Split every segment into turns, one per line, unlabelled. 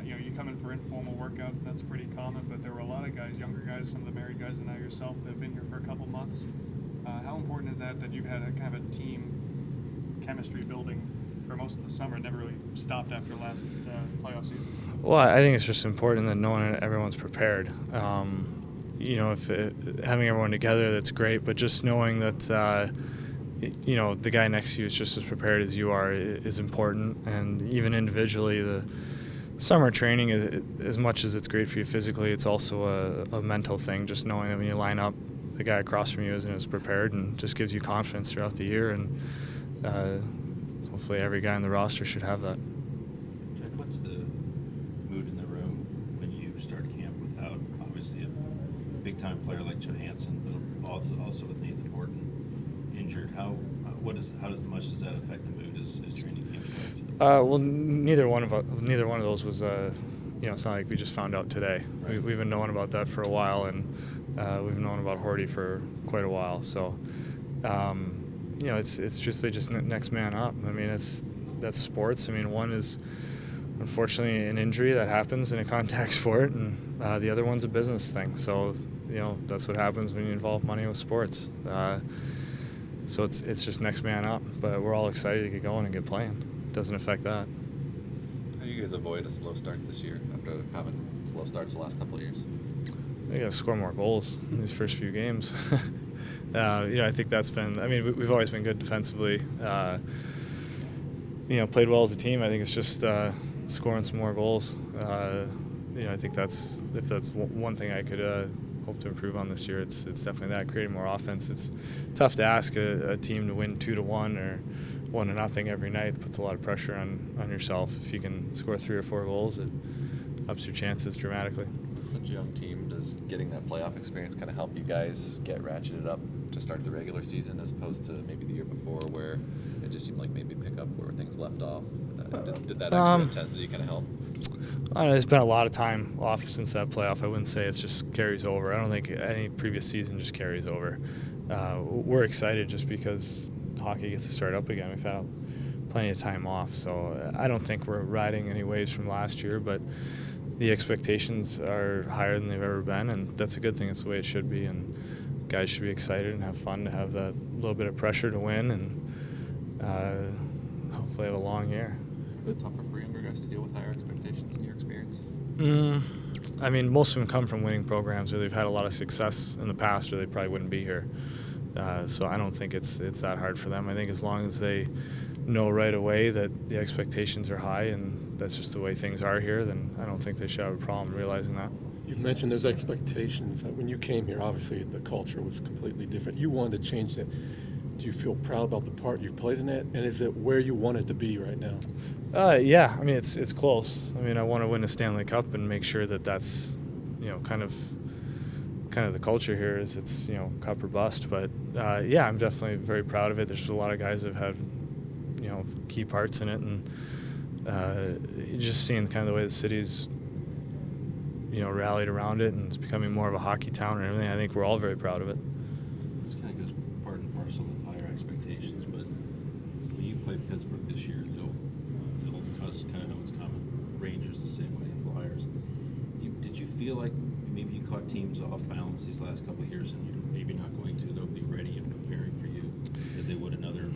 you come in for informal workouts, and that's pretty common, but there were a lot of guys, younger guys, some of the married guys, and now yourself, that have been here for a couple months. How important is that you've had a kind of a team chemistry building for most of the summer, never really stopped after last playoff season?
Well, I think it's just important that knowing everyone's prepared. If having everyone together, that's great, but just knowing that the guy next to you is just as prepared as you are is important. And even individually, the summer training, as much as it's great for you physically, it's also a mental thing, just knowing that when you line up, the guy across from you isn't as prepared, and just gives you confidence throughout the year. And hopefully every guy on the roster should have that.
Jack, what's the mood in the room when you start camp without, obviously, a big-time player like Johansson, but also with Nathan Horton injured? How much does that affect the mood as training camp starts?
Well, neither one of those was it's not like we just found out today.
Right.
We've been knowing about that for a while, and we've known about Horty for quite a while. So, it's truthfully just next man up. I mean, that's sports. I mean, one is unfortunately an injury that happens in a contact sport, and the other one's a business thing. So, that's what happens when you involve money with sports. So it's just next man up. But we're all excited to get going and get playing. Doesn't affect that.
How do you guys avoid a slow start this year after having slow starts the last couple of years?
We got to score more goals in these first few games. I think that's been. I mean, we've always been good defensively. Played well as a team. I think it's just scoring some more goals. I think if that's one thing I could hope to improve on this year, it's definitely that, creating more offense. It's tough to ask a team to win 2-1 or 1-0 every night. It puts a lot of pressure on yourself. If you can score 3 or 4 goals, it ups your chances dramatically.
With such a young team, does getting that playoff experience kind of help you guys get ratcheted up to start the regular season, as opposed to maybe the year before where it just seemed like maybe pick up where things left off? Did that extra intensity kind of help?
There's been a lot of time off since that playoff. I wouldn't say it just carries over. I don't think any previous season just carries over. We're excited just because hockey gets to start up again. We've had plenty of time off, so I don't think we're riding any waves from last year, but the expectations are higher than they've ever been, and that's a good thing. It's the way it should be, and guys should be excited and have fun to have that little bit of pressure to win, and hopefully have a long year.
Is it tougher for younger guys to deal with higher expectations in your experience?
I mean, most of them come from winning programs, or they've had a lot of success in the past, or they probably wouldn't be here. So I don't think it's that hard for them. I think as long as they know right away that the expectations are high and that's just the way things are here, then I don't think they should have a problem realizing that.
You've mentioned those expectations. When you came here, obviously the culture was completely different. You wanted to change that. Do you feel proud about the part you've played in that? And is it where you want it to be right now?
Yeah. I mean, it's close. I mean, I want to win a Stanley Cup and make sure that that's, kind of the culture here is it's, cup or bust. But, yeah, I'm definitely very proud of it. There's a lot of guys that have had, key parts in it. And just seeing kind of the way the city's, rallied around it and it's becoming more of a hockey town and everything, I think we're all very proud of it.
This kind of goes part and parcel with higher expectations, but when you played Pittsburgh this year, they'll kind of know it's coming. Rangers the same way, Flyers. Did you feel like maybe you caught teams off balance these last couple of years, and you're maybe not going to? They'll be ready and preparing for you as they would another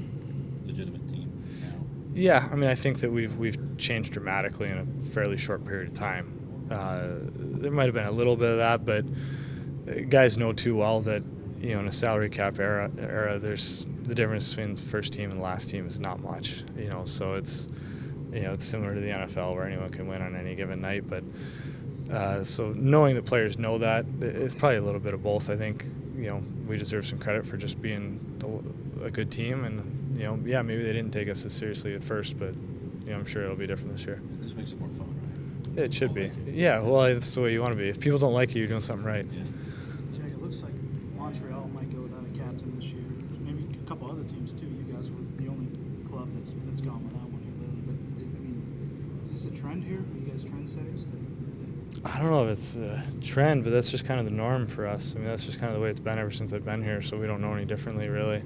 legitimate team now.
Yeah, I mean, I think that we've changed dramatically in a fairly short period of time. There might have been a little bit of that, but guys know too well that in a salary cap era, there's the difference between the first team and the last team is not much. So it's it's similar to the NFL where anyone can win on any given night. But so knowing that players know that, it's probably a little bit of both. I think we deserve some credit for just being a good team, and yeah, maybe they didn't take us as seriously at first, but I'm sure it'll be different this year.
This makes it more fun, right?
It should be. Yeah, well, it's the way you want to be. If people don't like you, you're doing something right.
Yeah.
Jack, it looks like Montreal might go without a captain this year. Maybe a couple other teams too. You guys were the only club that's gone without one here lately. But I mean, is this a trend here? Are you guys trendsetters?
I don't know if it's a trend, but that's just kind of the norm for us. I mean, that's just kind of the way it's been ever since I've been here. So we don't know any differently, really.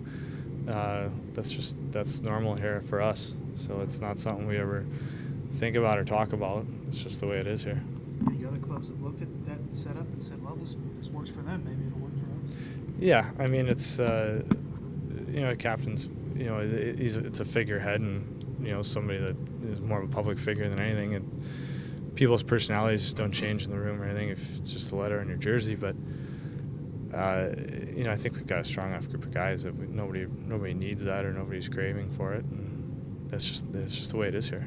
That's normal here for us. So it's not something we ever think about or talk about. It's just the way it is here.
The other clubs have looked at that setup and said, well, this works for them. Maybe it'll work for us.
Yeah, I mean, it's a captain's, it's a figurehead, and somebody that is more of a public figure than anything. And people's personalities just don't change in the room or anything if it's just a letter on your jersey. But I think we've got a strong enough group of guys that nobody needs that or nobody's craving for it, and that's just the way it is here.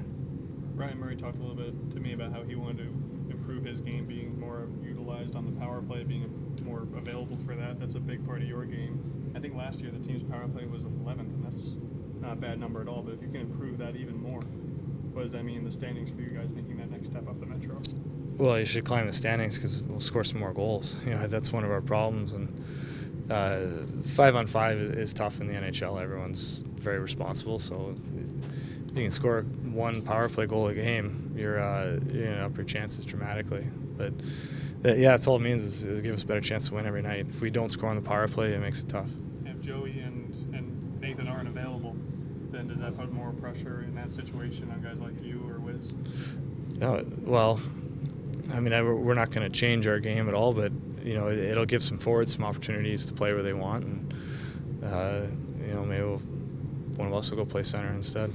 Ryan Murray talked a little bit to me about how he wanted to improve his game, being more utilized on the power play, being more available for that. That's a big part of your game. I think last year the team's power play was 11th, and that's not a bad number at all. But if you can improve that even more, what does that mean in the standings for you guys making that next step up the Metro?
Well, you should climb the standings because we'll score some more goals. That's one of our problems. And 5-on-5 is tough in the NHL. Everyone's very responsible, so if you can score one power play goal a game, you're gonna up your chances dramatically. But that's all it means is it'll give us a better chance to win every night. If we don't score on the power play, it makes it tough.
If Joey and Nathan aren't available, then does that put more pressure in that situation on guys like you or Wiz?
Well, I mean, we're not going to change our game at all, but it'll give some forwards some opportunities to play where they want, and maybe one of us will go play center instead.